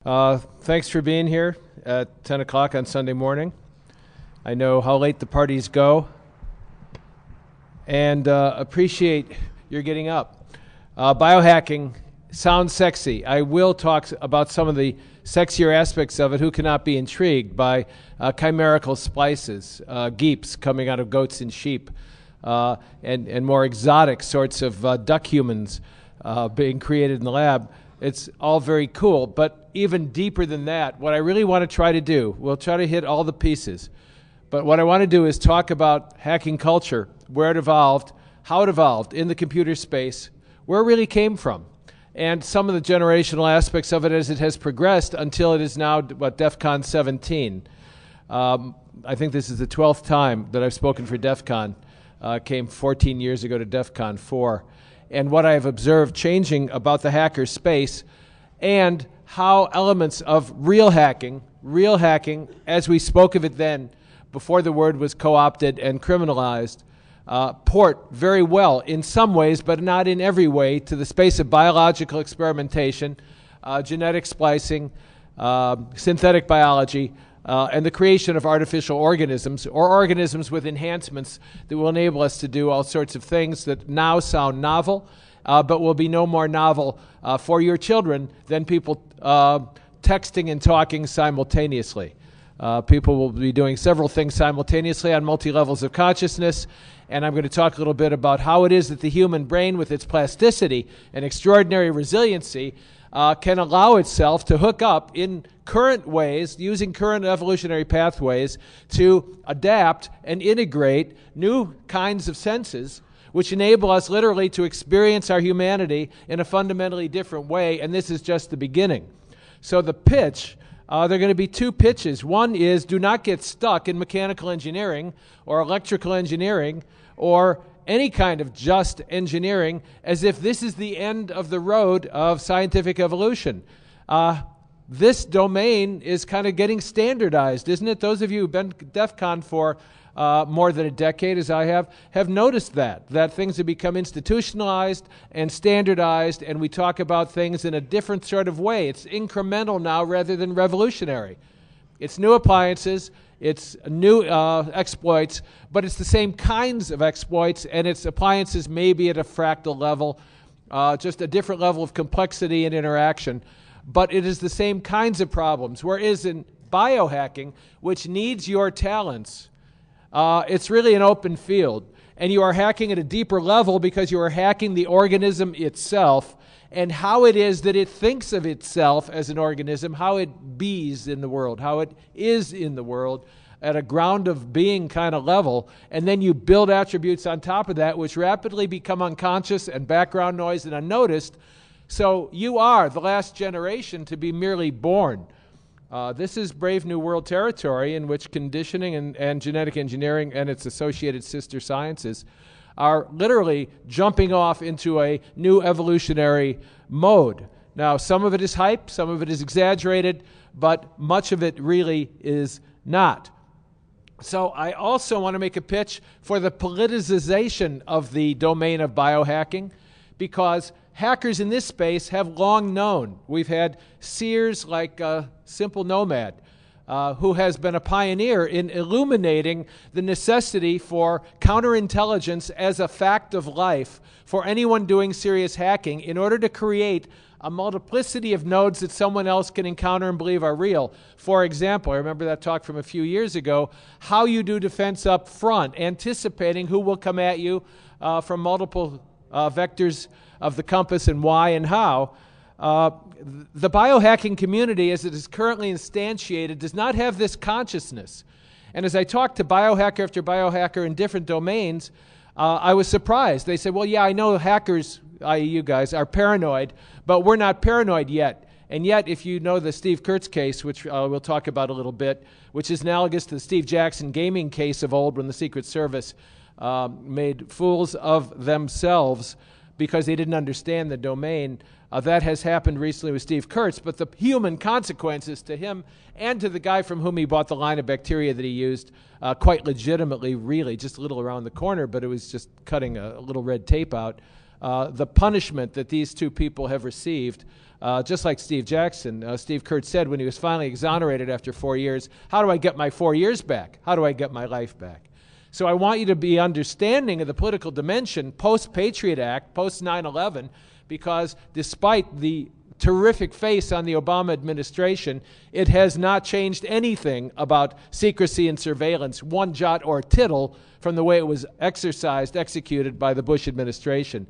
Thanks for being here at 10 o'clock on Sunday morning. I know how late the parties go, and appreciate your getting up. Biohacking sounds sexy. I will talk about some of the sexier aspects of it. Who cannot be intrigued by chimerical splices, geeps coming out of goats and sheep, and more exotic sorts of duck humans being created in the lab. It's all very cool, but even deeper than that, what I really want to try to do, we'll try to hit all the pieces, but what I want to do is talk about hacking culture, where it evolved, how it evolved in the computer space, where it really came from, and some of the generational aspects of it as it has progressed until it is now, DEF CON 17. I think this is the 12th time that I've spoken for DEF CON. Came 14 years ago to DEF CON 4. And what I have observed changing about the hacker space and how elements of real hacking, as we spoke of it then, before the word was co-opted and criminalized, port very well in some ways, but not in every way, to the space of biological experimentation, genetic splicing, synthetic biology, and the creation of artificial organisms or organisms with enhancements that will enable us to do all sorts of things that now sound novel, but will be no more novel for your children than people texting and talking simultaneously. People will be doing several things simultaneously on multi-levels of consciousness, and I'm going to talk a little bit about how it is that the human brain, with its plasticity and extraordinary resiliency, can allow itself to hook up in current ways, using current evolutionary pathways, to adapt and integrate new kinds of senses which enable us literally to experience our humanity in a fundamentally different way, and this is just the beginning. So the pitch, there are going to be two pitches. One is, do not get stuck in mechanical engineering or electrical engineering or any kind of just engineering as if this is the end of the road of scientific evolution. This domain is kind of getting standardized, isn't it? Those of you who've been DEF CON for more than a decade, as I have noticed that things have become institutionalized and standardized, and we talk about things in a different sort of way. It's incremental now rather than revolutionary. It's new appliances, it's new exploits, but it's the same kinds of exploits, and its appliances maybe at a fractal level, just a different level of complexity and interaction. But it is the same kinds of problems. Whereas in biohacking, which needs your talents, it's really an open field. And you are hacking at a deeper level because you are hacking the organism itself and how it is that it thinks of itself as an organism, how it bees in the world, how it is in the world at a ground of being kind of level. And then you build attributes on top of that which rapidly become unconscious and background noise and unnoticed. So you are the last generation to be merely born. This is Brave New World territory in which conditioning and genetic engineering and its associated sister sciences are literally jumping off into a new evolutionary mode. Now, some of it is hype, some of it is exaggerated, but much of it really is not. So I also want to make a pitch for the politicization of the domain of biohacking, because hackers in this space have long known. We've had seers like Simple Nomad, who has been a pioneer in illuminating the necessity for counterintelligence as a fact of life for anyone doing serious hacking in order to create a multiplicity of nodes that someone else can encounter and believe are real. For example, I remember that talk from a few years ago, how you do defense up front, anticipating who will come at you from multiple vectors of the compass and why and how. The biohacking community, as it is currently instantiated, does not have this consciousness. And as I talked to biohacker after biohacker in different domains, I was surprised. They said, well, yeah, I know hackers, i.e. you guys, are paranoid, but we're not paranoid yet. And yet, if you know the Steve Kurtz case, which we'll talk about a little bit, which is analogous to the Steve Jackson gaming case of old when the Secret Service made fools of themselves because they didn't understand the domain. That has happened recently with Steve Kurtz, but the human consequences to him and to the guy from whom he bought the line of bacteria that he used, quite legitimately, really, just a little around the corner, but it was just cutting a little red tape out. The punishment that these two people have received just like Steve Jackson. Steve Kurtz said when he was finally exonerated after 4 years, how do I get my 4 years back? How do I get my life back? So I want you to be understanding of the political dimension post-Patriot Act, post-9/11, because despite the terrific face on the Obama administration, it has not changed anything about secrecy and surveillance, one jot or tittle from the way it was executed by the Bush administration.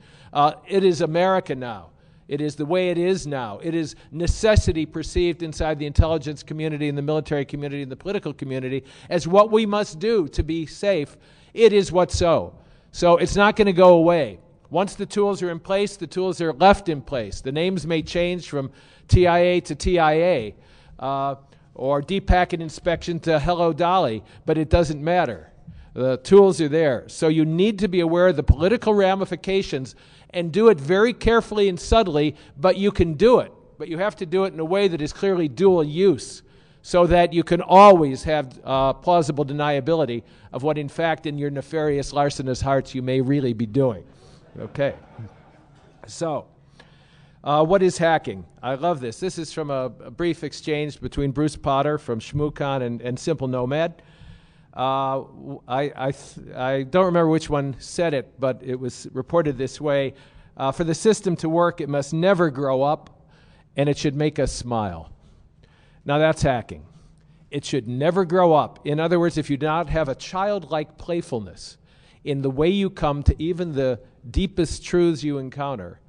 It is America now. It is the way it is now. It is necessity perceived inside the intelligence community and the military community and the political community as what we must do to be safe. It is what's so. So it's not going to go away. Once the tools are in place, the tools are left in place. The names may change from TIA to TIA or deep packet inspection to Hello Dolly, but it doesn't matter. The tools are there. So you need to be aware of the political ramifications and do it very carefully and subtly, but you can do it. But you have to do it in a way that is clearly dual use so that you can always have plausible deniability of what, in fact, in your nefarious, larcenous hearts you may really be doing. Okay. So, what is hacking? I love this. This is from a brief exchange between Bruce Potter from ShmooCon and Simple Nomad. I don't remember which one said it, but it was reported this way. For the system to work, it must never grow up, and it should make us smile. Now that's hacking. It should never grow up. In other words, if you do not have a childlike playfulness in the way you come to even the deepest truths you encounter,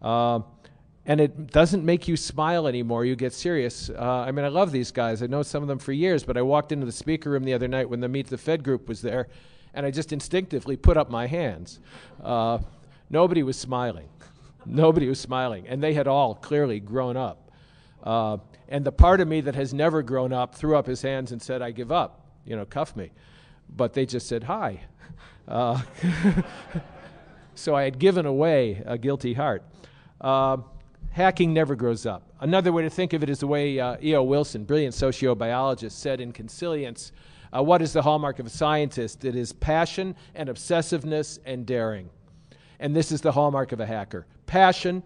and it doesn't make you smile anymore, you get serious. I mean, I love these guys. I know some of them for years, but I walked into the speaker room the other night when the Meet the Fed group was there, and I just instinctively put up my hands. Nobody was smiling. Nobody was smiling, and they had all clearly grown up. And the part of me that has never grown up threw up his hands and said, I give up, cuff me. But they just said, hi. So I had given away a guilty heart. Hacking never grows up. Another way to think of it is the way E.O. Wilson, brilliant sociobiologist, said in Consilience, what is the hallmark of a scientist? It is passion and obsessiveness and daring. And this is the hallmark of a hacker. Passion,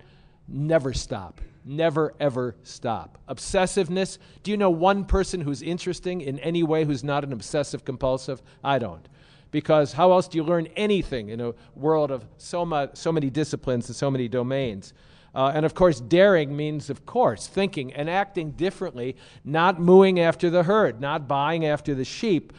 never stop. Never, ever stop. Obsessiveness, do you know one person who's interesting in any way who's not an obsessive compulsive? I don't. Because how else do you learn anything in a world of so many disciplines and so many domains? And of course, daring means, of course, thinking and acting differently, not mooing after the herd, not buying after the sheep,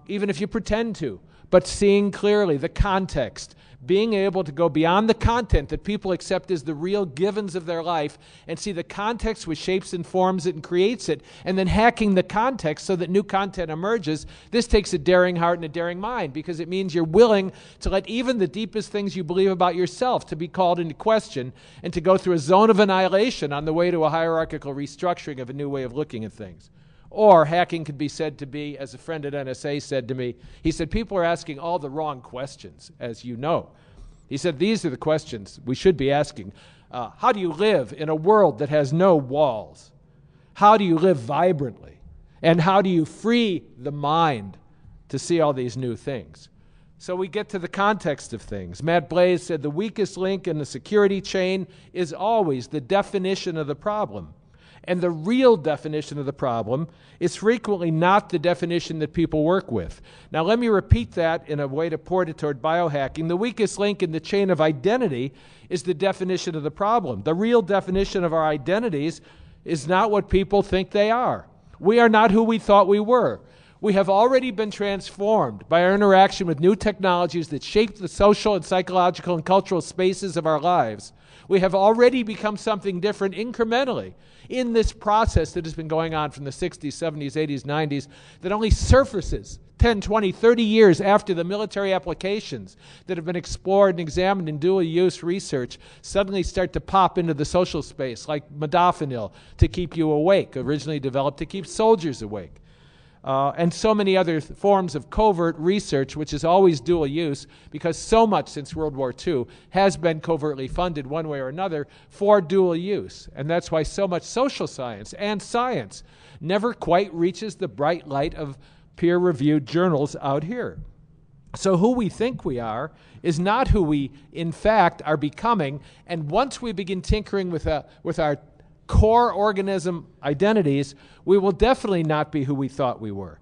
even if you pretend to, but seeing clearly the context, being able to go beyond the content that people accept as the real givens of their life and see the context which shapes and forms it and creates it, and then hacking the context so that new content emerges. This takes a daring heart and a daring mind because it means you're willing to let even the deepest things you believe about yourself to be called into question and to go through a zone of annihilation on the way to a hierarchical restructuring of a new way of looking at things. Or hacking could be said to be, as a friend at NSA said to me, he said, people are asking all the wrong questions, as you know. He said, these are the questions we should be asking. How do you live in a world that has no walls? How do you live vibrantly? And how do you free the mind to see all these new things? So we get to the context of things. Matt Blaze said, the weakest link in the security chain is always the definition of the problem. And the real definition of the problem is frequently not the definition that people work with. Now, let me repeat that in a way to port it toward biohacking. The weakest link in the chain of identity is the definition of the problem. The real definition of our identities is not what people think they are. We are not who we thought we were. We have already been transformed by our interaction with new technologies that shape the social and psychological and cultural spaces of our lives. We have already become something different incrementally in this process that has been going on from the 60s, 70s, 80s, 90s, that only surfaces 10, 20, 30 years after the military applications that have been explored and examined in dual use research suddenly start to pop into the social space, like modafinil to keep you awake, originally developed to keep soldiers awake. And so many other forms of covert research, which is always dual use, because so much since World War II has been covertly funded one way or another for dual use. And that's why so much social science and science never quite reaches the bright light of peer-reviewed journals out here. So who we think we are is not who we, in fact, are becoming. And once we begin tinkering with our core organism identities, we will definitely not be who we thought we were.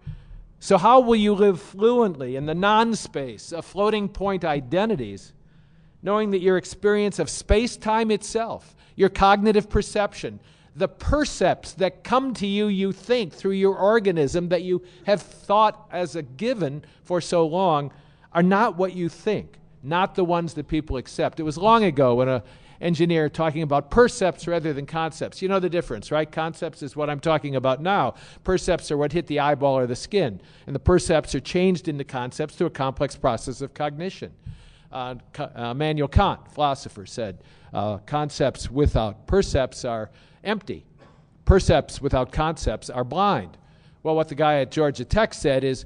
So how will you live fluently in the non-space of floating point identities, knowing that your experience of space-time itself, your cognitive perception, the percepts that come to you, you think, through your organism that you have thought as a given for so long, are not what you think, not the ones that people accept. It was long ago when an engineer talking about percepts rather than concepts. You know the difference, right? Concepts is what I'm talking about now. Percepts are what hit the eyeball or the skin, and the percepts are changed into concepts through a complex process of cognition. Immanuel Kant, philosopher, said concepts without percepts are empty. Percepts without concepts are blind. Well, what the guy at Georgia Tech said is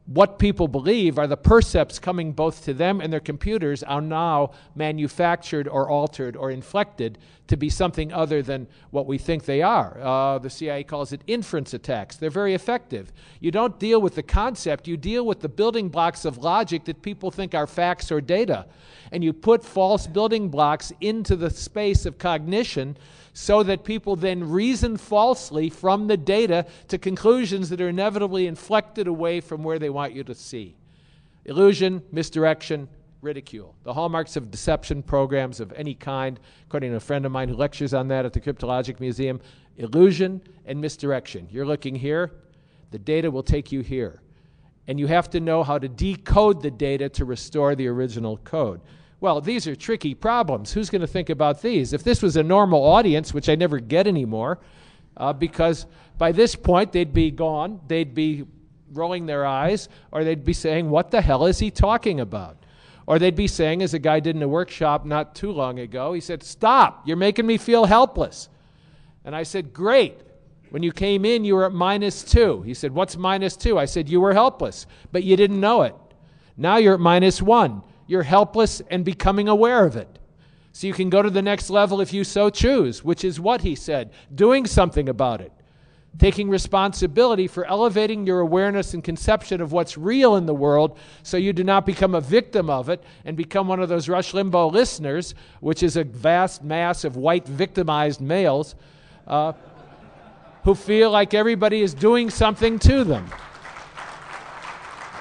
what people believe are the percepts coming both to them and their computers are now manufactured or altered or inflected to be something other than what we think they are. The CIA calls it inference attacks. They're very effective. You don't deal with the concept, you deal with the building blocks of logic that people think are facts or data. And you put false building blocks into the space of cognition so that people then reason falsely from the data to conclusions that are inevitably inflected away from where they want you to see. Illusion, misdirection, ridicule. The hallmarks of deception programs of any kind, according to a friend of mine who lectures on that at the Cryptologic Museum, illusion and misdirection. You're looking here, the data will take you here. And you have to know how to decode the data to restore the original code. Well, these are tricky problems. Who's going to think about these? If this was a normal audience, which I never get anymore, because by this point they'd be gone, they'd be rolling their eyes, or they'd be saying, what the hell is he talking about? Or they'd be saying, as a guy did in a workshop not too long ago, he said, stop, you're making me feel helpless. And I said, great. When you came in, you were at -2. He said, what's -2? I said, you were helpless, but you didn't know it. Now you're at -1. You're helpless and becoming aware of it. So you can go to the next level if you so choose, which is what he said, doing something about it, taking responsibility for elevating your awareness and conception of what's real in the world so you do not become a victim of it and become one of those Rush Limbaugh listeners, which is a vast mass of white victimized males who feel like everybody is doing something to them.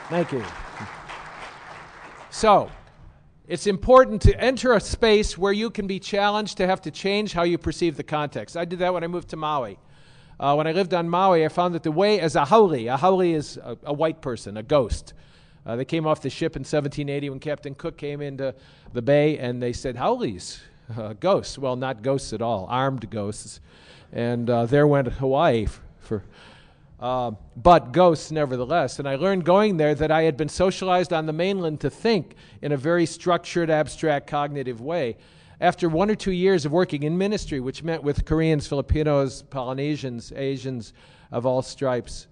Thank you. So, it's important to enter a space where you can be challenged to have to change how you perceive the context. I did that when I moved to Maui. When I lived on Maui, I found that the way as a haole is a white person, a ghost. They came off the ship in 1780 when Captain Cook came into the bay, and they said, haoles, ghosts. Well, not ghosts at all, armed ghosts. And there went Hawaii but ghosts nevertheless. And I learned going there that I had been socialized on the mainland to think in a very structured, abstract, cognitive way. After 1 or 2 years of working in ministry, which met with Koreans, Filipinos, Polynesians, Asians of all stripes,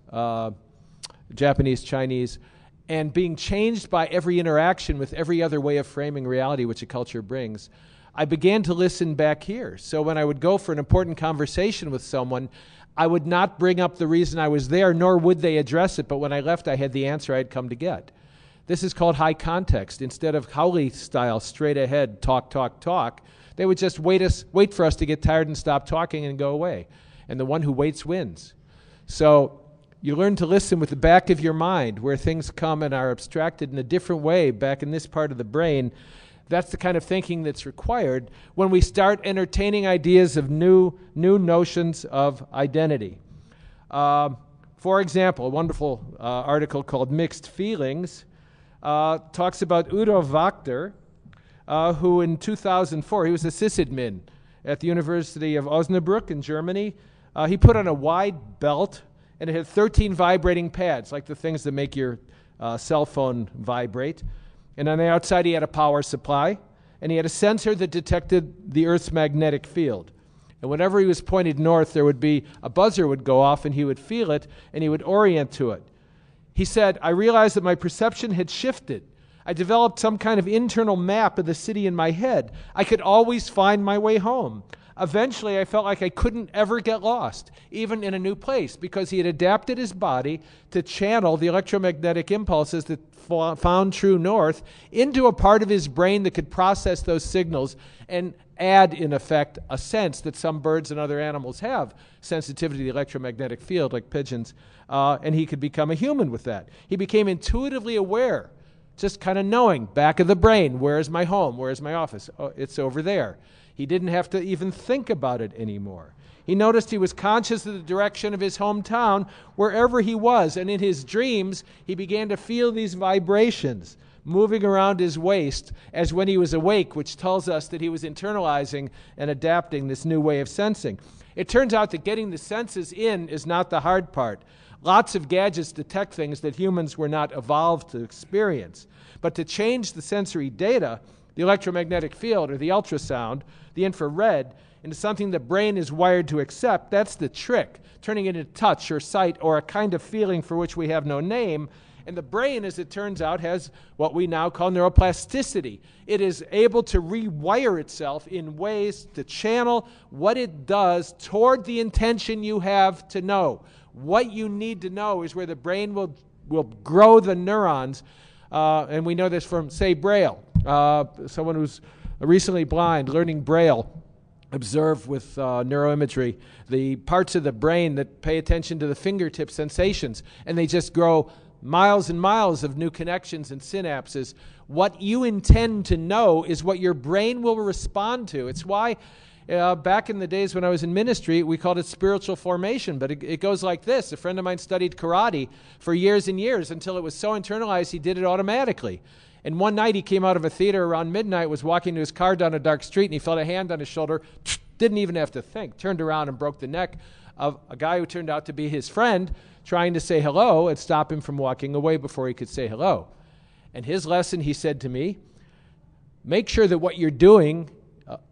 Japanese, Chinese, and being changed by every interaction with every other way of framing reality which a culture brings, I began to listen back here. So when I would go for an important conversation with someone, I would not bring up the reason I was there, nor would they address it, but when I left, I had the answer I had come to get. This is called high context. Instead of haole style, straight ahead, talk, talk, talk, they would just wait for us to get tired and stop talking and go away. And the one who waits wins. So you learn to listen with the back of your mind, where things come and are abstracted in a different way back in this part of the brain. That's the kind of thinking that's required when we start entertaining ideas of new notions of identity. For example, a wonderful article called Mixed Feelings talks about Udo Wachter, who in 2004, he was a sysadmin at the University of Osnabrück in Germany. He put on a wide belt, and it had 13 vibrating pads, like the things that make your cell phone vibrate. And on the outside, he had a power supply, and he had a sensor that detected the Earth's magnetic field. And whenever he was pointed north, there would be a buzzer would go off, and he would feel it, and he would orient to it. He said, I realized that my perception had shifted. I developed some kind of internal map of the city in my head. I could always find my way home. Eventually, I felt like I couldn't ever get lost, even in a new place, because he had adapted his body to channel the electromagnetic impulses that found true north into a part of his brain that could process those signals and add, in effect, a sense that some birds and other animals have, sensitivity to the electromagnetic field, like pigeons, and he could become a human with that. He became intuitively aware, just kind of knowing, back of the brain, where is my home, where is my office? Oh, it's over there. He didn't have to even think about it anymore. He noticed he was conscious of the direction of his hometown wherever he was, and in his dreams, he began to feel these vibrations moving around his waist as when he was awake, which tells us that he was internalizing and adapting this new way of sensing. It turns out that getting the senses in is not the hard part. Lots of gadgets detect things that humans were not evolved to experience. But to change the sensory data, the electromagnetic field or the ultrasound, the infrared, into something the brain is wired to accept, that's the trick, turning it into touch or sight or a kind of feeling for which we have no name. And the brain, as it turns out, has what we now call neuroplasticity. It is able to rewire itself in ways to channel what it does toward the intention you have to know. What you need to know is where the brain will grow the neurons, and we know this from, say, Braille. Someone who's recently blind, learning Braille, observe with neuroimagery the parts of the brain that pay attention to the fingertip sensations, and they just grow miles and miles of new connections and synapses. What you intend to know is what your brain will respond to. It's why back in the days when I was in ministry, we called it spiritual formation, but it goes like this. A friend of mine studied karate for years and years until it was so internalized he did it automatically. And one night he came out of a theater around midnight, was walking to his car down a dark street, and he felt a hand on his shoulder, didn't even have to think, turned around and broke the neck of a guy who turned out to be his friend, trying to say hello and stop him from walking away before he could say hello. And his lesson, he said to me, make sure that what you're doing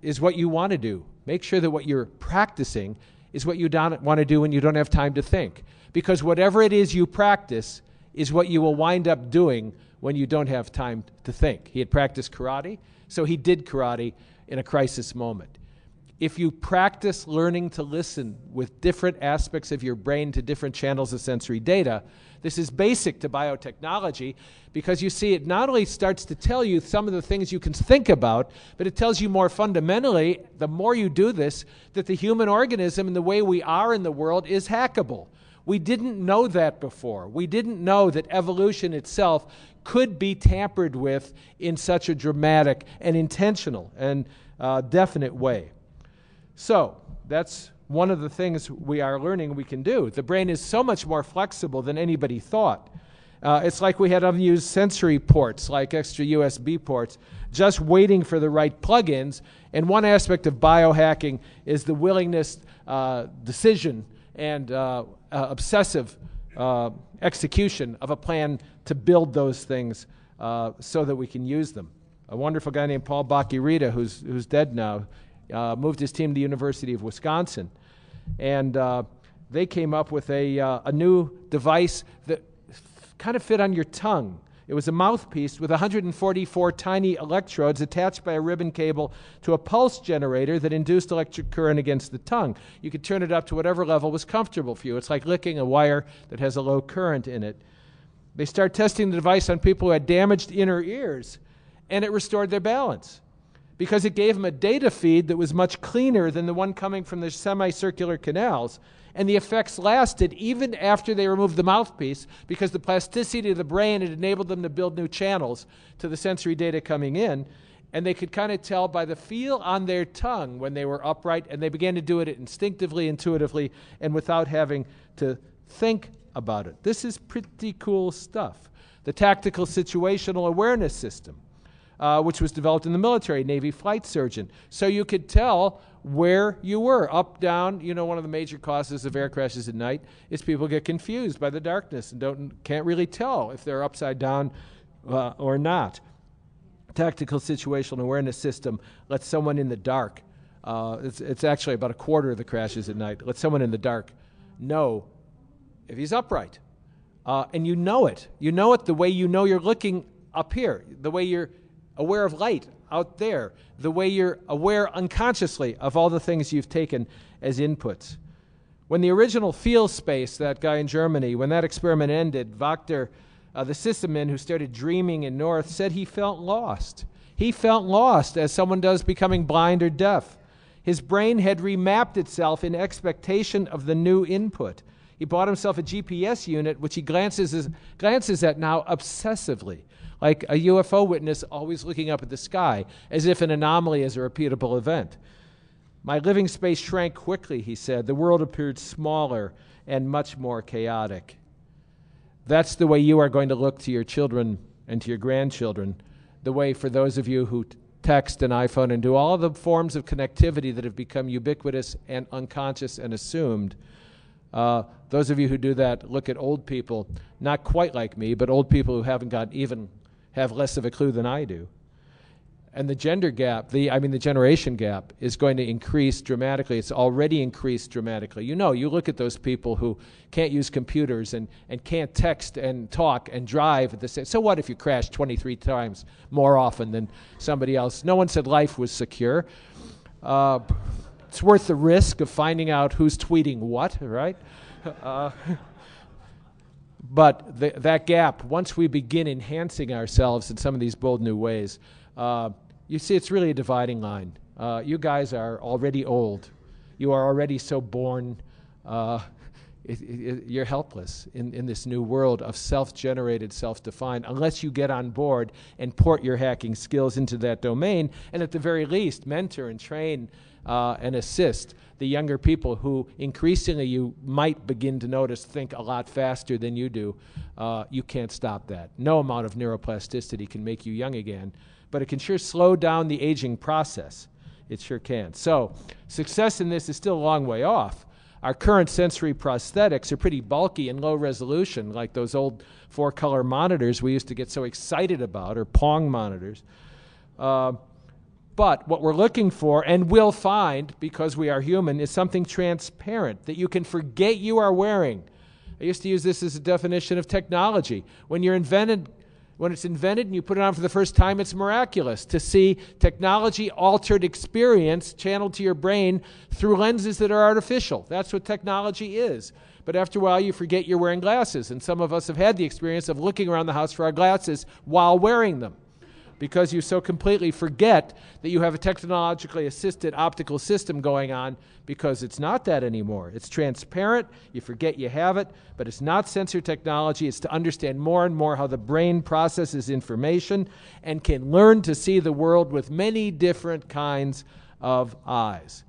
is what you want to do. Make sure that what you're practicing is what you don't want to do when you don't have time to think. Because whatever it is you practice is what you will wind up doing when you don't have time to think. He had practiced karate, so he did karate in a crisis moment. If you practice learning to listen with different aspects of your brain to different channels of sensory data, this is basic to biotechnology because you see it not only starts to tell you some of the things you can think about, but it tells you more fundamentally, the more you do this, that the human organism and the way we are in the world is hackable. We didn't know that before. We didn't know that evolution itself could be tampered with in such a dramatic and intentional and definite way. So that's one of the things we are learning we can do. The brain is so much more flexible than anybody thought. It's like we had unused sensory ports, like extra USB ports, just waiting for the right plugins. And one aspect of biohacking is the willingness, decision, and obsessive execution of a plan to build those things so that we can use them. A wonderful guy named Paul Bacchirita, who's dead now, moved his team to the University of Wisconsin, and they came up with a new device that kind of fit on your tongue. It was a mouthpiece with 144 tiny electrodes attached by a ribbon cable to a pulse generator that induced electric current against the tongue. You could turn it up to whatever level was comfortable for you. It's like licking a wire that has a low current in it. They started testing the device on people who had damaged inner ears, and it restored their balance, because it gave them a data feed that was much cleaner than the one coming from the semicircular canals. And the effects lasted even after they removed the mouthpiece, because the plasticity of the brain had enabled them to build new channels to the sensory data coming in. And they could kind of tell by the feel on their tongue when they were upright, and they began to do it instinctively, intuitively, and without having to think about it. This is pretty cool stuff. The tactical situational awareness system, which was developed in the military, Navy flight surgeon. So you could tell where you were, up, down. You know, one of the major causes of air crashes at night is people get confused by the darkness and can't really tell if they're upside down or not. Tactical situational awareness system lets someone in the dark, it's actually about a quarter of the crashes at night, lets someone in the dark know if he's upright. And you know it. You know it the way you know you're looking up here, the way you're aware of light out there, the way you're aware unconsciously of all the things you've taken as inputs. When the original feel space, that guy in Germany, when that experiment ended, Wachter, the sysadmin who started dreaming in North, said he felt lost. He felt lost, as someone does becoming blind or deaf. His brain had remapped itself in expectation of the new input. He bought himself a GPS unit, which he glances at now obsessively, like a UFO witness always looking up at the sky, as if an anomaly is a repeatable event. My living space shrank quickly, he said. The world appeared smaller and much more chaotic. That's the way you are going to look to your children and to your grandchildren, the way for those of you who text an iPhone and do all the forms of connectivity that have become ubiquitous and unconscious and assumed. Those of you who do that look at old people, not quite like me, but old people who have less of a clue than I do. And the gender gap, the generation gap is going to increase dramatically. It's already increased dramatically. You look at those people who can't use computers and can't text and talk and drive at the same. So what if you crash 23 times more often than somebody else? No one said life was secure. It's worth the risk of finding out who's tweeting what, right? But that gap, once we begin enhancing ourselves in some of these bold new ways, you see it's really a dividing line. You guys are already old. You are already so born. You're helpless in this new world of self-generated, self-defined, unless you get on board and port your hacking skills into that domain, and at the very least, mentor and train and assist the younger people who increasingly you might begin to notice think a lot faster than you do. You can't stop that. No amount of neuroplasticity can make you young again, but it can sure slow down the aging process. It sure can. So success in this is still a long way off. Our current sensory prosthetics are pretty bulky and low resolution, like those old 4-color monitors we used to get so excited about, or Pong monitors. But what we're looking for, and will find because we are human, is something transparent that you can forget you are wearing. I used to use this as a definition of technology. When it's invented and you put it on for the first time, it's miraculous to see technology-altered experience channeled to your brain through lenses that are artificial. That's what technology is. But after a while, you forget you're wearing glasses. And some of us have had the experience of looking around the house for our glasses while wearing them, because you so completely forget that you have a technologically assisted optical system going on, because it's not that anymore. It's transparent, you forget you have it, but it's not sensor technology. It's to understand more and more how the brain processes information and can learn to see the world with many different kinds of eyes.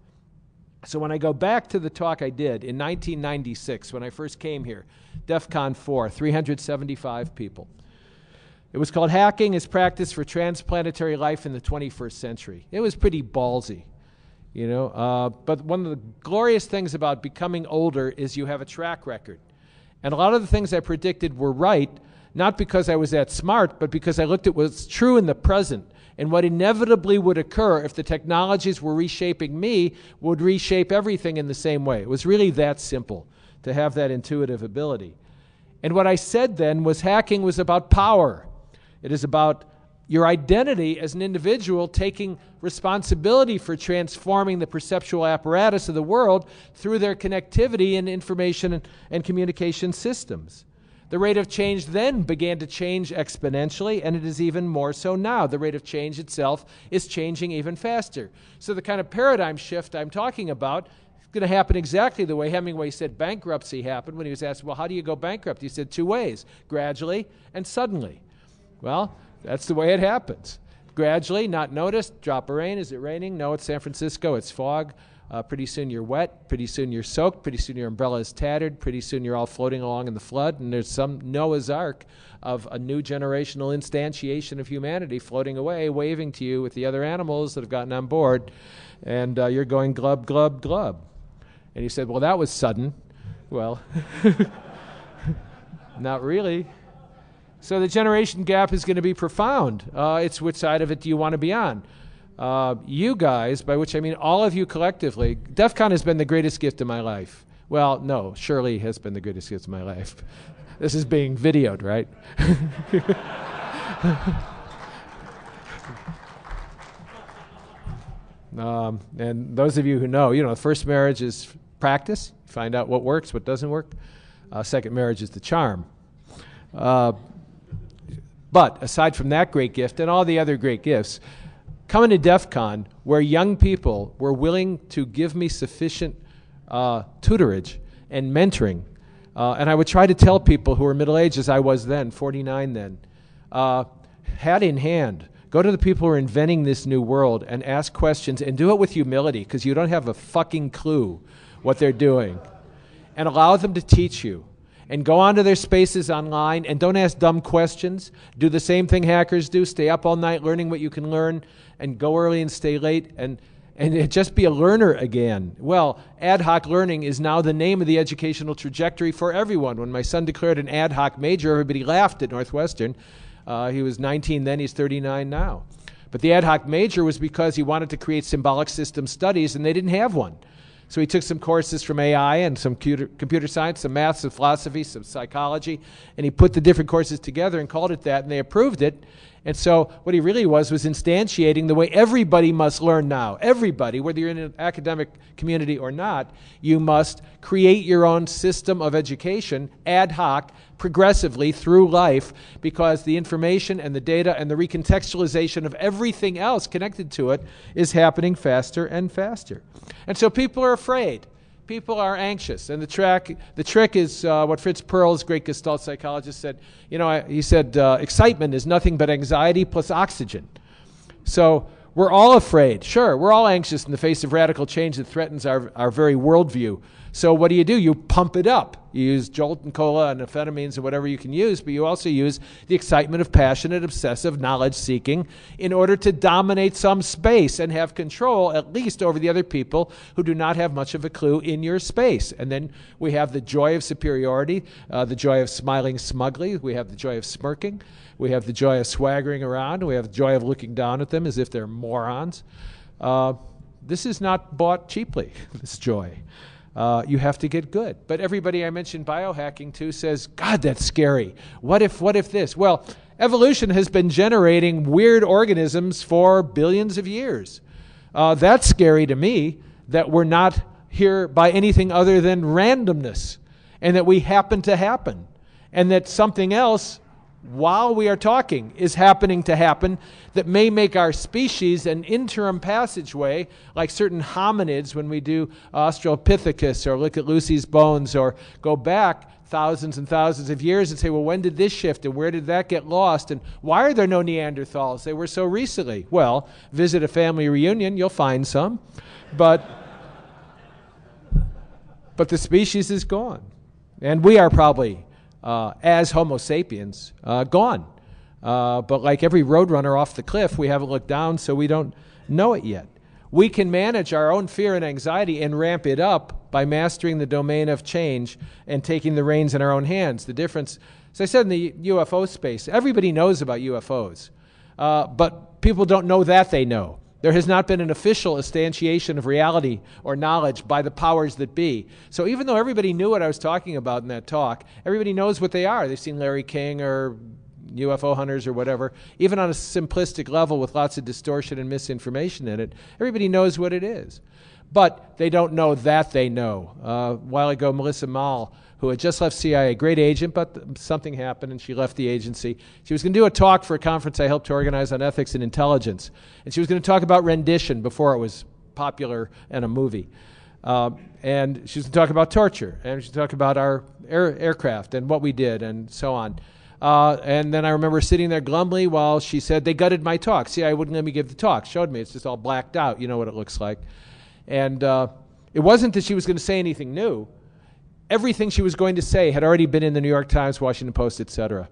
So when I go back to the talk I did in 1996, when I first came here, DEF CON 4, 375 people. It was called Hacking as Practice for Transplanetary Life in the 21st Century. It was pretty ballsy, but one of the glorious things about becoming older is you have a track record. And a lot of the things I predicted were right, not because I was that smart, but because I looked at what's true in the present and what inevitably would occur if the technologies were reshaping me would reshape everything in the same way. It was really that simple to have that intuitive ability. And what I said then was hacking was about power. It is about your identity as an individual taking responsibility for transforming the perceptual apparatus of the world through their connectivity and information and communication systems. The rate of change then began to change exponentially, and it is even more so now. The rate of change itself is changing even faster. So the kind of paradigm shift I'm talking about is going to happen exactly the way Hemingway said bankruptcy happened when he was asked, well, how do you go bankrupt? He said 2 ways, gradually and suddenly. Well, that's the way it happens. Gradually, not noticed, drop of rain. Is it raining? No, it's San Francisco. It's fog. Pretty soon you're wet. Pretty soon you're soaked. Pretty soon your umbrella is tattered. Pretty soon you're all floating along in the flood. And there's some Noah's Ark of a new generational instantiation of humanity floating away, waving to you with the other animals that have gotten on board. And you're going glub, glub, glub. And you said, well, that was sudden. Well, not really. So the generation gap is going to be profound. It's which side of it do you want to be on? You guys, by which I mean all of you collectively, DEF CON has been the greatest gift of my life. Well, no, Shirley has been the greatest gift of my life. This is being videoed, right? And those of you who know, the first marriage is practice. You find out what works, what doesn't work. Second marriage is the charm. But aside from that great gift and all the other great gifts, coming to DEF CON, where young people were willing to give me sufficient tutorage and mentoring, and I would try to tell people who were middle-aged, as I was then, 49 then, hat in hand, go to the people who are inventing this new world and ask questions and do it with humility, because you don't have a fucking clue what they're doing. And allow them to teach you. And go onto their spaces online and don't ask dumb questions. Do the same thing hackers do. Stay up all night learning what you can learn and go early and stay late and just be a learner again. Well, ad hoc learning is now the name of the educational trajectory for everyone. When my son declared an ad hoc major, everybody laughed at Northwestern. He was 19 then, he's 39 now. But the ad hoc major was because he wanted to create symbolic system studies and they didn't have one. So he took some courses from AI and some computer science, some math, some philosophy, some psychology, and he put the different courses together and called it that, and they approved it. And so what he really was instantiating the way everybody must learn now. Everybody, whether you're in an academic community or not, you must create your own system of education ad hoc, progressively through life, because the information and the data and the recontextualization of everything else connected to it is happening faster and faster. And so people are afraid. People are anxious. And the trick is what Fritz Perls, great Gestalt psychologist, said. He said, excitement is nothing but anxiety plus oxygen. So we're all afraid. Sure, we're all anxious in the face of radical change that threatens our very worldview. So what do? You pump it up. You use Jolt and Cola and amphetamines and whatever you can use, but you also use the excitement of passionate, obsessive knowledge-seeking in order to dominate some space and have control, at least over the other people who do not have much of a clue in your space. And then we have the joy of superiority, the joy of smiling smugly. We have the joy of smirking. We have the joy of swaggering around. We have the joy of looking down at them as if they're morons. This is not bought cheaply, this joy. You have to get good. But everybody I mentioned biohacking to says, God, that's scary. What if this? Well, evolution has been generating weird organisms for billions of years. That's scary to me, that we're not here by anything other than randomness, and that we happen to happen, and that something else, while we are talking, is happening to happen that may make our species an interim passageway, like certain hominids when we do Australopithecus or look at Lucy's bones or go back thousands and thousands of years and say, well, when did this shift and where did that get lost and why are there no Neanderthals? They were so recently. Well, visit a family reunion, you'll find some, but the species is gone. And we are probably as Homo sapiens, gone. But like every roadrunner off the cliff, we haven't looked down, so we don't know it yet. We can manage our own fear and anxiety and ramp it up by mastering the domain of change and taking the reins in our own hands. The difference, as I said, in the UFO space, everybody knows about UFOs, but people don't know that they know. There has not been an official instantiation of reality or knowledge by the powers that be. So even though everybody knew what I was talking about in that talk, everybody knows what they are. They've seen Larry King or UFO hunters or whatever, even on a simplistic level with lots of distortion and misinformation in it. Everybody knows what it is. But they don't know that they know. A while ago, Melissa Mahl, who had just left CIA, great agent, but something happened and she left the agency. She was going to do a talk for a conference I helped to organize on ethics and intelligence. And she was going to talk about rendition before it was popular and a movie. And she was going to talk about torture. And she was going to talk about our aircraft and what we did and so on. And then I remember sitting there glumly while she said, they gutted my talk. See, I wouldn't let me give the talk. Showed me. It's just all blacked out. You know what it looks like. And it wasn't that she was going to say anything new. Everything she was going to say had already been in the New York Times, Washington Post, etc.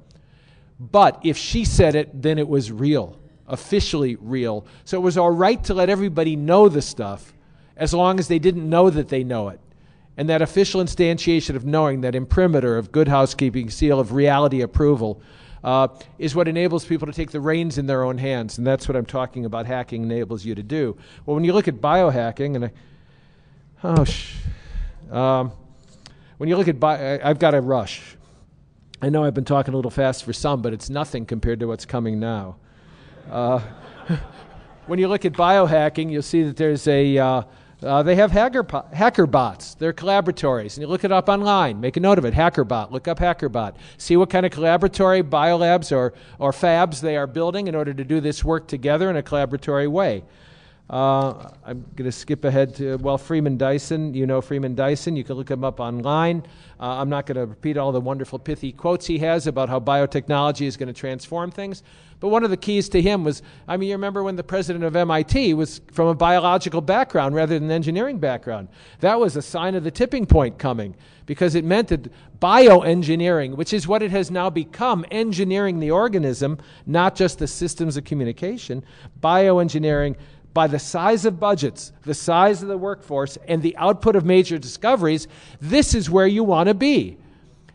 But if she said it, then it was real, officially real. So it was all right to let everybody know the stuff as long as they didn't know that they know it. And that official instantiation of knowing, that imprimatur of good housekeeping, seal of reality approval, is what enables people to take the reins in their own hands. And that's what I'm talking about hacking enables you to do. Well, when you look at biohacking, when you look at I've got a rush. I know I've been talking a little fast for some, but it's nothing compared to what's coming now. when you look at biohacking, you'll see that there's they have hacker bots. They're collaboratories. And you look it up online. Make a note of it, HackerBot. Look up HackerBot. See what kind of collaboratory biolabs or fabs they are building in order to do this work together in a collaboratory way. I'm going to skip ahead to, Freeman Dyson. You know Freeman Dyson. You can look him up online. I'm not going to repeat all the wonderful pithy quotes he has about how biotechnology is going to transform things. But one of the keys to him was, you remember when the president of MIT was from a biological background rather than an engineering background. That was a sign of the tipping point coming, because it meant that bioengineering, which is what it has now become, engineering the organism, not just the systems of communication, bioengineering, by the size of budgets, the size of the workforce, and the output of major discoveries, this is where you want to be.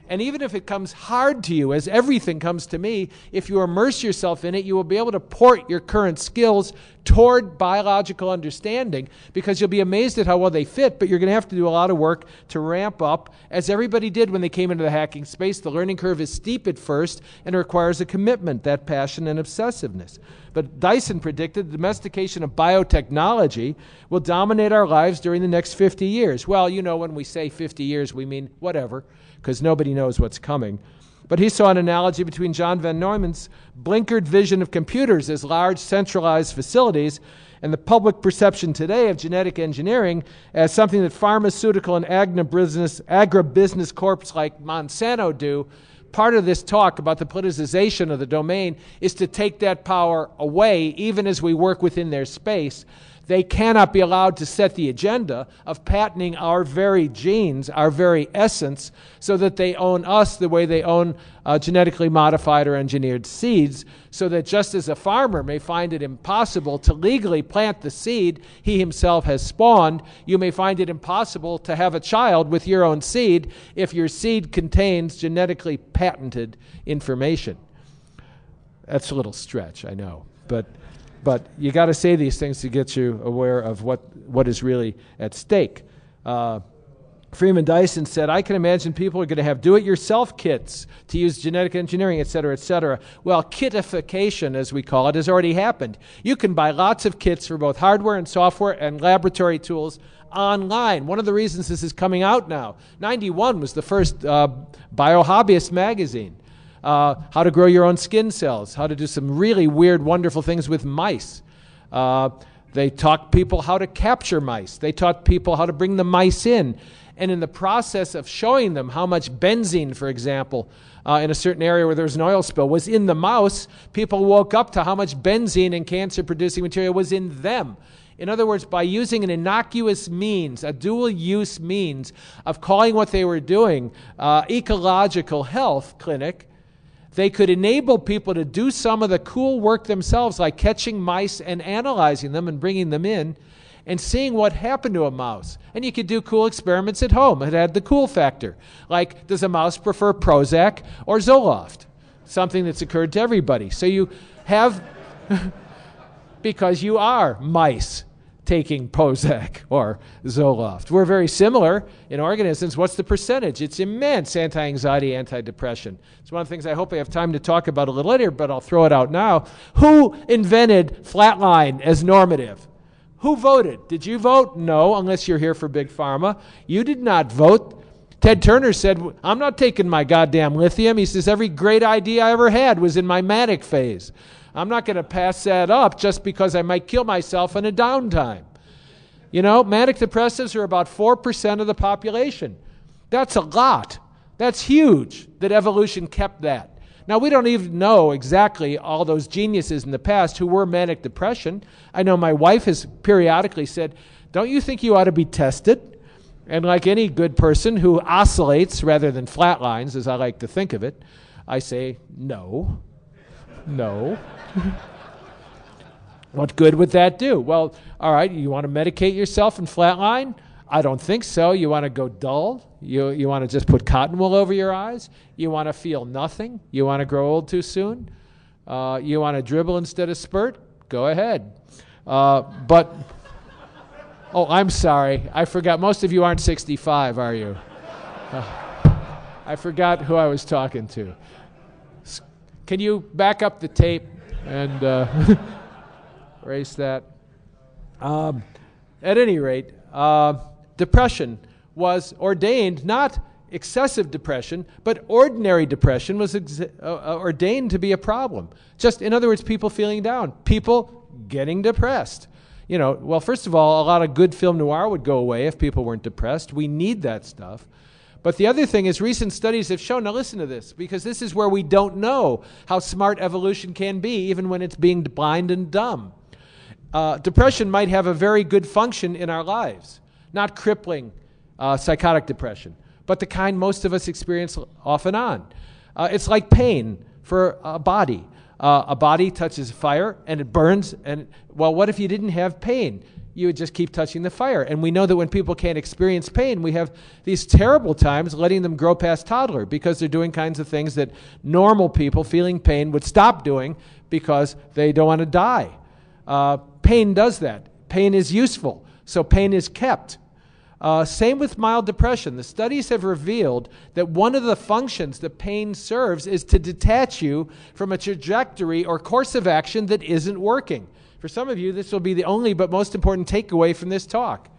And even if it comes hard to you, as everything comes to me, if you immerse yourself in it, you will be able to port your current skills toward biological understanding, because you'll be amazed at how well they fit, but you're going to have to do a lot of work to ramp up, as everybody did when they came into the hacking space. The learning curve is steep at first, and it requires a commitment, that passion and obsessiveness. But Dyson predicted the domestication of biotechnology will dominate our lives during the next 50 years. Well, when we say 50 years, we mean whatever, because nobody knows what's coming. But he saw an analogy between John von Neumann's blinkered vision of computers as large centralized facilities and the public perception today of genetic engineering as something that pharmaceutical and agribusiness corps like Monsanto do. Part of this talk about the politicization of the domain is to take that power away, even as we work within their space. They cannot be allowed to set the agenda of patenting our very genes, our very essence, so that they own us the way they own genetically modified or engineered seeds, so that just as a farmer may find it impossible to legally plant the seed he himself has spawned, you may find it impossible to have a child with your own seed if your seed contains genetically patented information. That's a little stretch, I know, but you got to say these things to get you aware of what is really at stake. Freeman Dyson said, I can imagine people are going to have do-it-yourself kits to use genetic engineering, et cetera, et cetera. Well, kitification, as we call it, has already happened. You can buy lots of kits for both hardware and software and laboratory tools online. One of the reasons this is coming out now, 91 was the first bio-hobbyist magazine. How to grow your own skin cells, how to do some really weird, wonderful things with mice. They taught people how to capture mice. They taught people how to bring the mice in. And in the process of showing them how much benzene, for example, in a certain area where there was an oil spill, was in the mouse, people woke up to how much benzene and cancer-producing material was in them. In other words, by using an innocuous means, a dual-use means of calling what they were doing ecological health clinic, they could enable people to do some of the cool work themselves, like catching mice and analyzing them and bringing them in and seeing what happened to a mouse. And you could do cool experiments at home. It had the cool factor. Like, does a mouse prefer Prozac or Zoloft? Something that's occurred to everybody. So you have, because you are mice taking Prozac or Zoloft. We're very similar in organisms. What's the percentage? It's immense. Anti-anxiety, anti-depression. It's one of the things I hope I have time to talk about a little later, but I'll throw it out now. Who invented flatline as normative? Who voted? Did you vote? No, unless you're here for Big Pharma. You did not vote. Ted Turner said, I'm not taking my goddamn lithium. He says, every great idea I ever had was in my manic phase. I'm not going to pass that up just because I might kill myself in a downtime. Manic depressives are about 4% of the population. That's a lot. That's huge that evolution kept that. Now, we don't even know exactly all those geniuses in the past who were manic depression. I know my wife has periodically said, don't you think you ought to be tested? And like any good person who oscillates rather than flatlines, as I like to think of it, I say, no. What good would that do? Well, all right, you want to medicate yourself and flatline? I don't think so. You want to go dull? You want to just put cotton wool over your eyes? You want to feel nothing? You want to grow old too soon? You want to dribble instead of spurt? Go ahead. Oh, I'm sorry. I forgot. Most of you aren't 65, are you? I forgot who I was talking to. Can you back up the tape and Erase that. At any rate, depression was ordained, not excessive depression, but ordinary depression was ordained to be a problem. Just, in other words, people feeling down, people getting depressed. You know, well, first of all, a lot of good film noir would go away if people weren't depressed. We need that stuff. But the other thing is recent studies have shown, now listen to this, because this is where we don't know how smart evolution can be, even when it's being blind and dumb. Depression might have a very good function in our lives, not crippling psychotic depression, but the kind most of us experience off and on. It's like pain for a body. A body touches fire and it burns, and well, what if you didn't have pain? You would just keep touching the fire. And we know that when people can't experience pain, we have these terrible times letting them grow past toddler because they're doing kinds of things that normal people feeling pain would stop doing because they don't want to die. Pain does that. Pain is useful, so pain is kept. Same with mild depression. The studies have revealed that one of the functions that pain serves is to detach you from a trajectory or course of action that isn't working. For some of you, this will be the only but most important takeaway from this talk.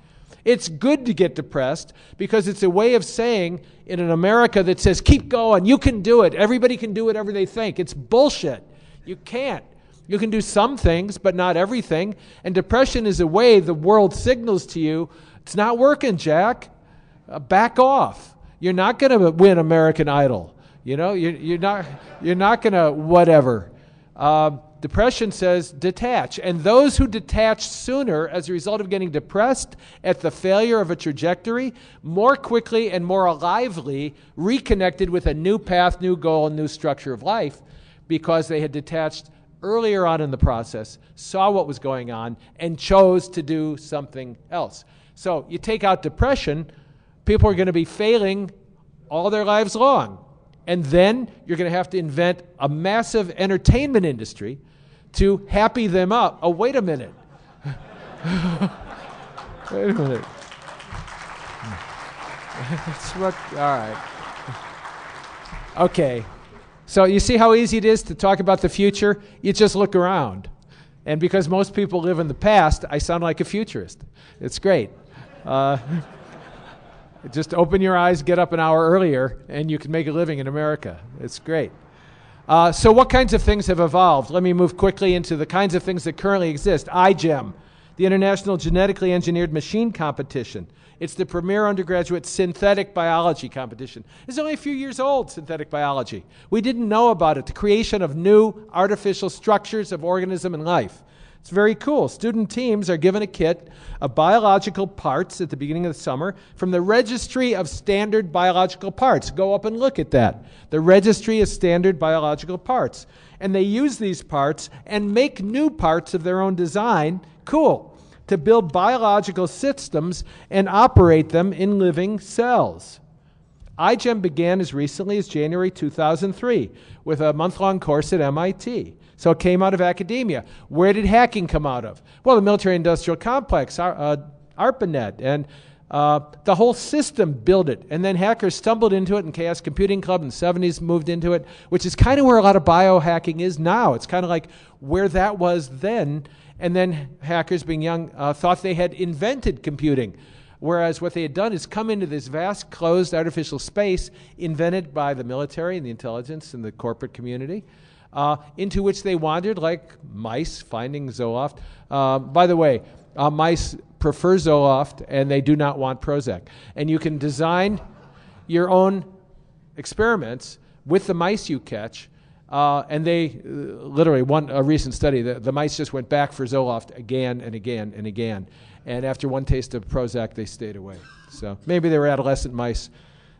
It's good to get depressed because it's a way of saying in an America that says, keep going, you can do it, everybody can do whatever they think. It's bullshit. You can't. You can do some things, but not everything. And depression is a way the world signals to you, it's not working, Jack. Back off. You're not going to win American Idol. You know, you're not going to whatever. Depression says detach. And those who detach sooner as a result of getting depressed at the failure of a trajectory, more quickly and more lively reconnected with a new path, new goal, new structure of life because they had detached earlier on in the process, saw what was going on, and chose to do something else. So you take out depression, people are going to be failing all their lives long. And then you're going to have to invent a massive entertainment industry to happy them up. Oh, wait a minute. Wait a minute. That's what, all right. Okay. So you see how easy it is to talk about the future? You just look around. And because most people live in the past, I sound like a futurist. It's great. Just open your eyes, get up an hour earlier, and you can make a living in America. It's great. So what kinds of things have evolved? Let me move quickly into the kinds of things that currently exist. iGEM, the International Genetically Engineered Machine Competition. It's the premier undergraduate synthetic biology competition. It's only a few years old, synthetic biology. We didn't know about it, the creation of new artificial structures of organism and life. It's very cool. Student teams are given a kit of biological parts at the beginning of the summer from the Registry of Standard Biological Parts. Go up and look at that. The Registry of Standard Biological Parts. And they use these parts and make new parts of their own design, cool, to build biological systems and operate them in living cells. iGEM began as recently as January 2003 with a month-long course at MIT. So it came out of academia. Where did hacking come out of? Well, the military-industrial complex, ARPANET, and the whole system built it. And then hackers stumbled into it, and Chaos Computing Club in the 70s moved into it, which is kind of where a lot of biohacking is now. It's kind of like where that was then. And then hackers, being young, thought they had invented computing, whereas what they had done is come into this vast, closed artificial space invented by the military and the intelligence and the corporate community, into which they wandered like mice finding Zoloft. By the way, mice prefer Zoloft, and they do not want Prozac. And you can design your own experiments with the mice you catch, and they literally, a recent study, the mice just went back for Zoloft again and again and again. And after one taste of Prozac, they stayed away. So maybe they were adolescent mice,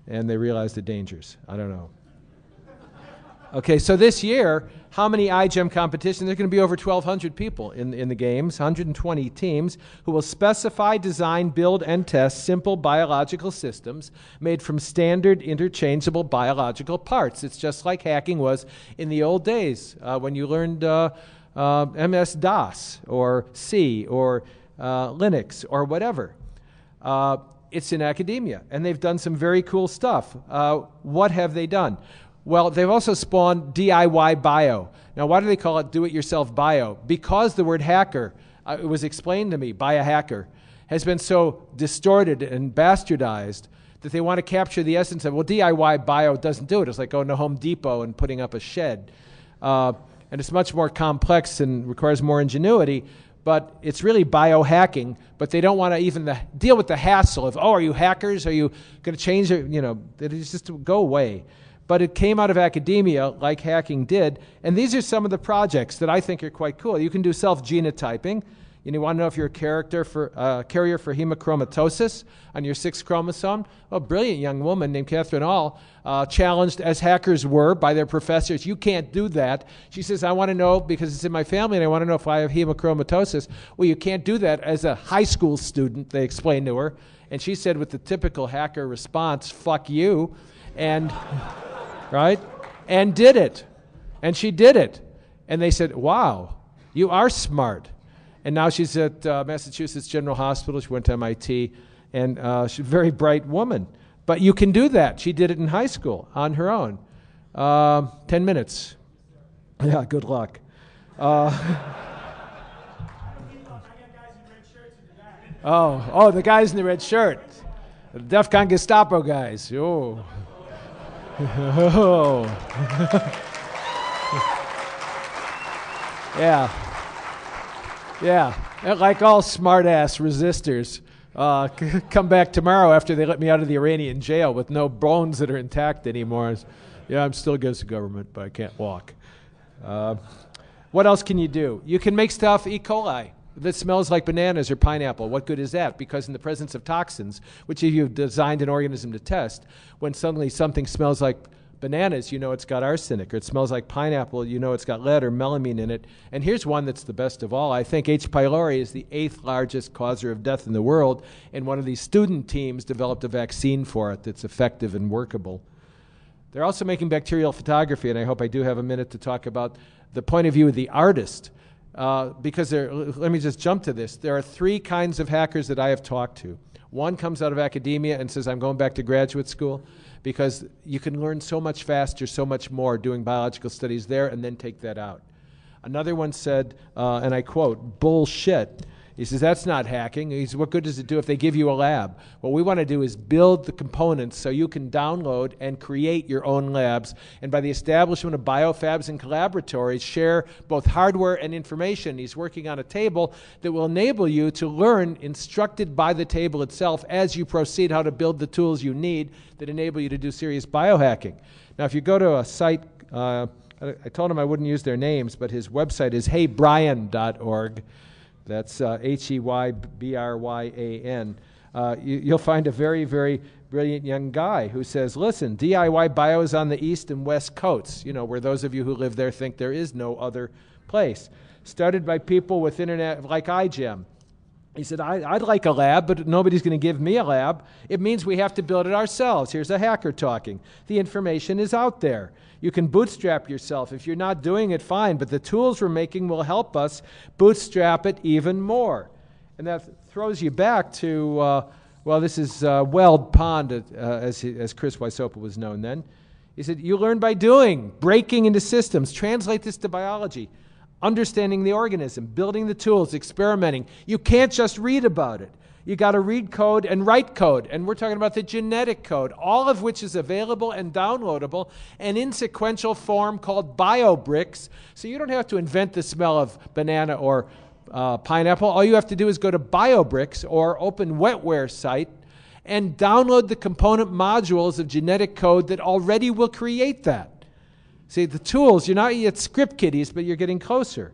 and they realized the dangers. I don't know. Okay, so this year, how many iGEM competitions? There are going to be over 1,200 people in the games, 120 teams who will specify, design, build, and test simple biological systems made from standard interchangeable biological parts. It's just like hacking was in the old days when you learned MS-DOS or C or Linux or whatever. It's in academia, and they've done some very cool stuff. What have they done? Well, they've also spawned DIY bio. Now, why do they call it do-it-yourself bio? Because the word hacker, it was explained to me by a hacker, has been so distorted and bastardized that they want to capture the essence of, well, DIY bio doesn't do it. It's like going to Home Depot and putting up a shed. And it's much more complex and requires more ingenuity, but it's really biohacking, but they don't want to even deal with the hassle of, oh, are you hackers? Are you going to change it? You know, it's just to go away. But it came out of academia like hacking did, and these are some of the projects that I think are quite cool. You can do self-genotyping. You want to know if you're a carrier for hemochromatosis on your 6th chromosome? A brilliant young woman named Catherine All, challenged as hackers were by their professors, you can't do that. She says, I want to know, because it's in my family, and I want to know if I have hemochromatosis. Well, you can't do that as a high school student, they explained to her. And she said with the typical hacker response, fuck you, and, right? And did it. And she did it. And they said, wow, you are smart. And now she's at Massachusetts General Hospital. She went to MIT, and she's a very bright woman. But you can do that. She did it in high school on her own. 10 minutes. Yeah, good luck. The guys in the red shirt. The DEF CON Gestapo guys. Oh. Yeah. Yeah, like all smart-ass resistors, come back tomorrow after they let me out of the Iranian jail with no bones that are intact anymore. Yeah, I'm still against the government, but I can't walk. What else can you do? You can make stuff E. coli that smells like bananas or pineapple. What good is that? Because in the presence of toxins, which you've designed an organism to test, when suddenly something smells like bananas, you know it's got arsenic, or it smells like pineapple, you know it's got lead or melamine in it. And here's one that's the best of all. I think H. pylori is the 8th largest causer of death in the world, and one of these student teams developed a vaccine for it that's effective and workable. They're also making bacterial photography, and I hope I do have a minute to talk about the point of view of the artist, because let me just jump to this. There are 3 kinds of hackers that I have talked to. One comes out of academia and says, I'm going back to graduate school, because you can learn so much faster, so much more doing biological studies there, and then take that out. Another one said, and I quote, bullshit. He says, that's not hacking. He says, what good does it do if they give you a lab? What we want to do is build the components so you can download and create your own labs. And by the establishment of biofabs and collaboratories, share both hardware and information. He's working on a table that will enable you to learn, instructed by the table itself, as you proceed how to build the tools you need that enable you to do serious biohacking. Now, if you go to a site, I told him I wouldn't use their names, but his website is heybryan.org. That's Heybryan. You'll find a very, very brilliant young guy who says, listen, DIY bio is on the east and west coasts, you know, where those of you who live there think there is no other place. Started by people with internet like iGEM. He said, I'd like a lab, but nobody's going to give me a lab. It means we have to build it ourselves. Here's a hacker talking. The information is out there. You can bootstrap yourself. If you're not doing it, fine, but the tools we're making will help us bootstrap it even more. And that throws you back to, this is Weld Pond, as Chris Wysopa was known then. He said, you learn by doing, breaking into systems. Translate this to biology. Understanding the organism, building the tools, experimenting. You can't just read about it. You got to read code and write code. And we're talking about the genetic code, all of which is available and downloadable and in sequential form called BioBricks. So you don't have to invent the smell of banana or pineapple. All you have to do is go to BioBricks or Open Wetware site and download the component modules of genetic code that already will create that. See, the tools, you're not yet script kiddies, but you're getting closer.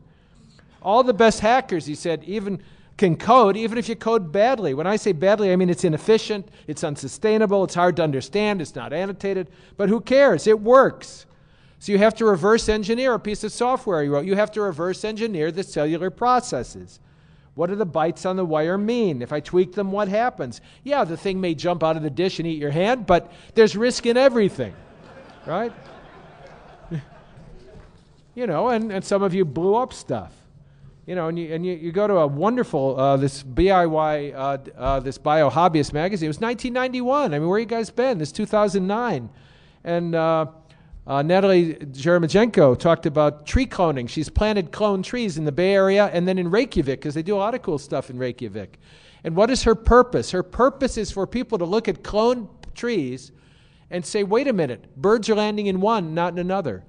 All the best hackers, he said, even can code, even if you code badly. When I say badly, I mean it's inefficient, it's unsustainable, it's hard to understand, it's not annotated, but who cares? It works. So you have to reverse engineer a piece of software you wrote. You have to reverse engineer the cellular processes. What do the bytes on the wire mean? If I tweak them, what happens? Yeah, the thing may jump out of the dish and eat your hand, but there's risk in everything, right? You know, and some of you blew up stuff. You know, and you go to a wonderful, this BIY, this Bio Hobbyist magazine. It was 1991. I mean, where you guys been? This 2009. And Natalie Jeremijenko talked about tree cloning. She's planted clone trees in the Bay Area and then in Reykjavik, because they do a lot of cool stuff in Reykjavik. And what is her purpose? Her purpose is for people to look at cloned trees and say, wait a minute, birds are landing in one, not in another.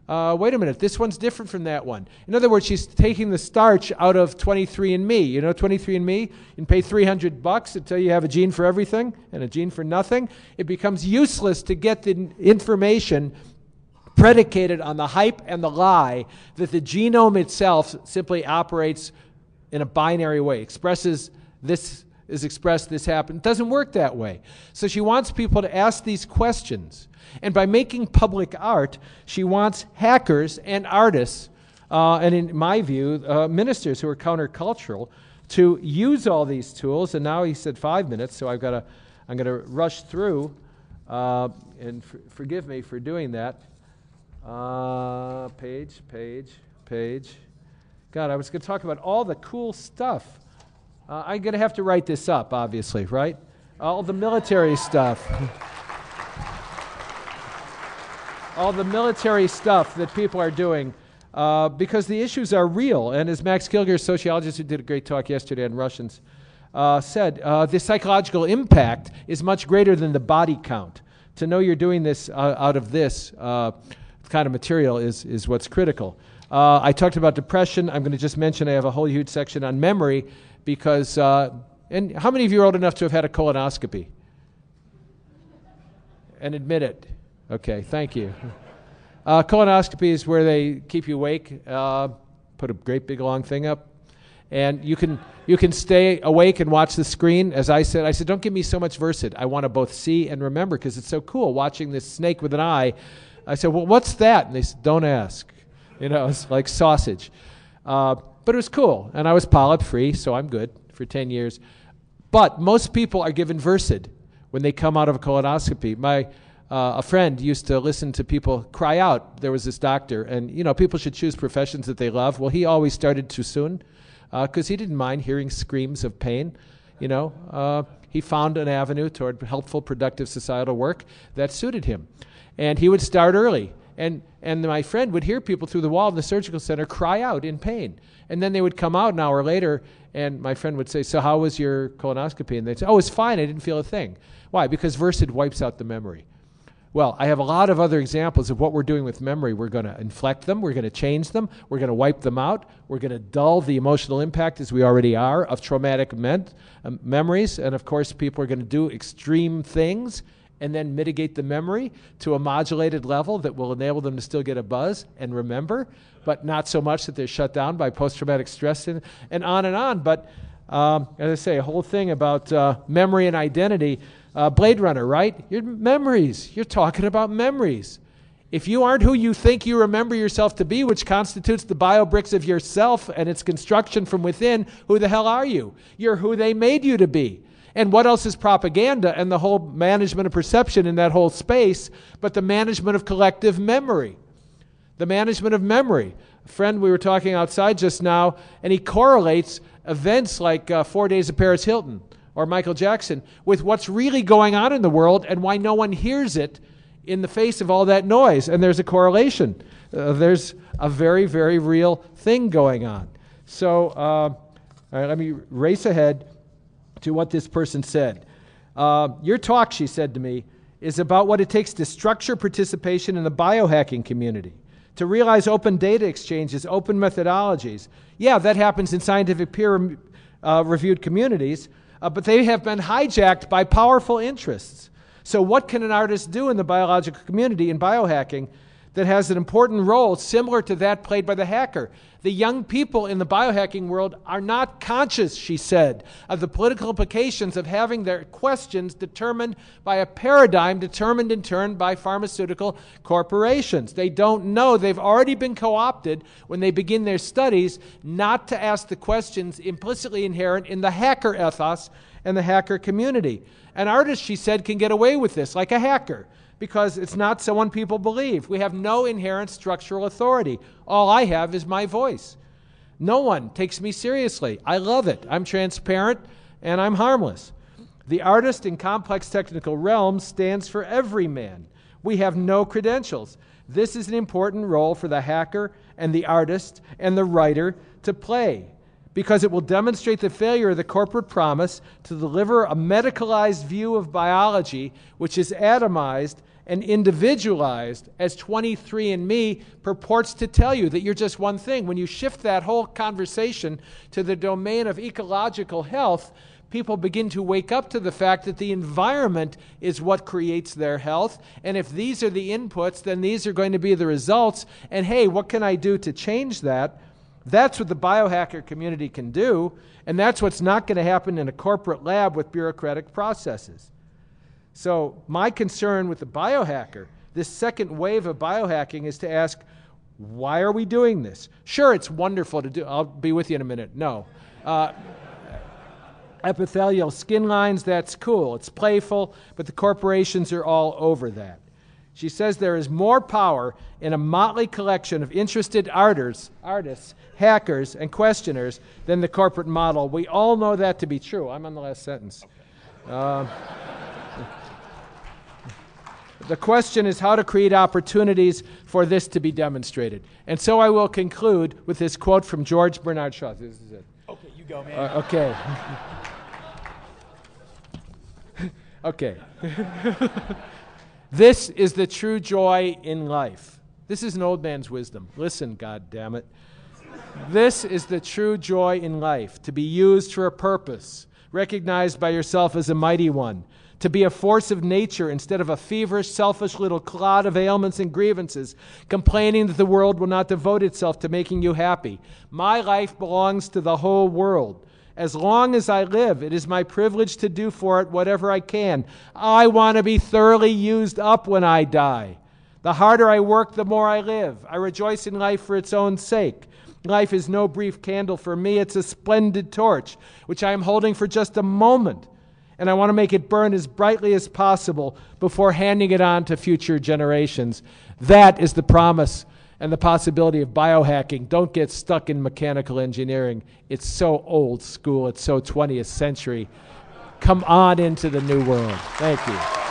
Wait a minute, this one's different from that one. In other words, she's taking the starch out of 23andMe. You know 23andMe? You can pay $300 until you have a gene for everything and a gene for nothing. It becomes useless to get the information predicated on the hype and the lie that the genome itself simply operates in a binary way, expresses this is expressed, this happened. It doesn't work that way. So she wants people to ask these questions. And by making public art, she wants hackers and artists, and in my view, ministers who are countercultural, to use all these tools. And now he said 5 minutes, so I'm going to rush through, and forgive me for doing that. Page. God, I was going to talk about all the cool stuff. I'm going to have to write this up, obviously, right? All the military stuff. All the military stuff that people are doing, because the issues are real. And as Max Kilger, a sociologist who did a great talk yesterday on Russians, said, the psychological impact is much greater than the body count. To know you're doing this out of this kind of material is what's critical. I talked about depression. I'm going to just mention I have a whole huge section on memory because, and how many of you are old enough to have had a colonoscopy? And admit it. Okay, thank you. Colonoscopy is where they keep you awake, put a great big long thing up, and you can stay awake and watch the screen. As I said, don't give me so much Versed. I want to both see and remember because it's so cool watching this snake with an eye. I said, well, what's that? And they said, don't ask. You know, it's like sausage. But it was cool, and I was polyp-free, so I'm good for 10 years. But most people are given Versed when they come out of a colonoscopy. A friend used to listen to people cry out. There was this doctor, and people should choose professions that they love. Well, he always started too soon because he didn't mind hearing screams of pain. He found an avenue toward helpful, productive societal work that suited him, and he would start early. And my friend would hear people through the wall in the surgical center cry out in pain, and then they would come out an hour later, and my friend would say, "So how was your colonoscopy?" And they'd say, "Oh, it's fine. I didn't feel a thing." Why? Because Versed wipes out the memory. Well, I have a lot of other examples of what we're doing with memory. We're going to inflect them. We're going to change them. We're going to wipe them out. We're going to dull the emotional impact, as we already are, of traumatic memories. And, of course, people are going to do extreme things and then mitigate the memory to a modulated level that will enable them to still get a buzz and remember, but not so much that they're shut down by post-traumatic stress and on and on. But, as I say, a whole thing about memory and identity. Blade Runner, right? Your memories. You're talking about memories. If you aren't who you think you remember yourself to be, which constitutes the bio-bricks of yourself and its construction from within, who the hell are you? You're who they made you to be. And what else is propaganda and the whole management of perception in that whole space but the management of collective memory? The management of memory. A friend, we were talking outside just now, and he correlates events like 4 Days of Paris Hilton or Michael Jackson with what's really going on in the world and why no one hears it in the face of all that noise. And there's a correlation. There's a very, very real thing going on. So, all right, let me race ahead to what this person said. Your talk, she said to me, is about what it takes to structure participation in the biohacking community, to realize open data exchanges, open methodologies. Yeah, that happens in scientific peer-reviewed communities, but they have been hijacked by powerful interests. So what can an artist do in the biological community in biohacking that has an important role similar to that played by the hacker? The young people in the biohacking world are not conscious, she said, of the political implications of having their questions determined by a paradigm determined in turn by pharmaceutical corporations. They don't know. They've already been co-opted when they begin their studies not to ask the questions implicitly inherent in the hacker ethos and the hacker community. An artist, she said, can get away with this like a hacker, because it's not someone people believe. We have no inherent structural authority. All I have is my voice. No one takes me seriously. I love it. I'm transparent, and I'm harmless. The artist in complex technical realms stands for every man. We have no credentials. This is an important role for the hacker and the artist and the writer to play, because it will demonstrate the failure of the corporate promise to deliver a medicalized view of biology, which is atomized and individualized, as 23andMe purports to tell you that you're just one thing. When you shift that whole conversation to the domain of ecological health, people begin to wake up to the fact that the environment is what creates their health, and if these are the inputs, then these are going to be the results, and hey, what can I do to change that? That's what the biohacker community can do, and that's what's not going to happen in a corporate lab with bureaucratic processes. So my concern with the biohacker, this second wave of biohacking, is to ask, why are we doing this? Sure, it's wonderful to do. I'll be with you in a minute. No. Epithelial skin lines, that's cool. It's playful, but the corporations are all over that. She says there is more power in a motley collection of interested artists, hackers, and questioners than the corporate model. We all know that to be true. I'm on the last sentence. The question is how to create opportunities for this to be demonstrated. And so I will conclude with this quote from George Bernard Shaw. This is it. Okay, you go, man. Okay. Okay. This is the true joy in life. This is an old man's wisdom. Listen, goddammit. This is the true joy in life, to be used for a purpose, recognized by yourself as a mighty one, to be a force of nature instead of a feverish, selfish little clod of ailments and grievances, complaining that the world will not devote itself to making you happy. My life belongs to the whole world. As long as I live, it is my privilege to do for it whatever I can. I want to be thoroughly used up when I die. The harder I work, the more I live. I rejoice in life for its own sake. Life is no brief candle for me. It's a splendid torch, which I am holding for just a moment. And I want to make it burn as brightly as possible before handing it on to future generations. That is the promise and the possibility of biohacking. Don't get stuck in mechanical engineering. It's so old school. It's so 20th century. Come on into the new world. Thank you.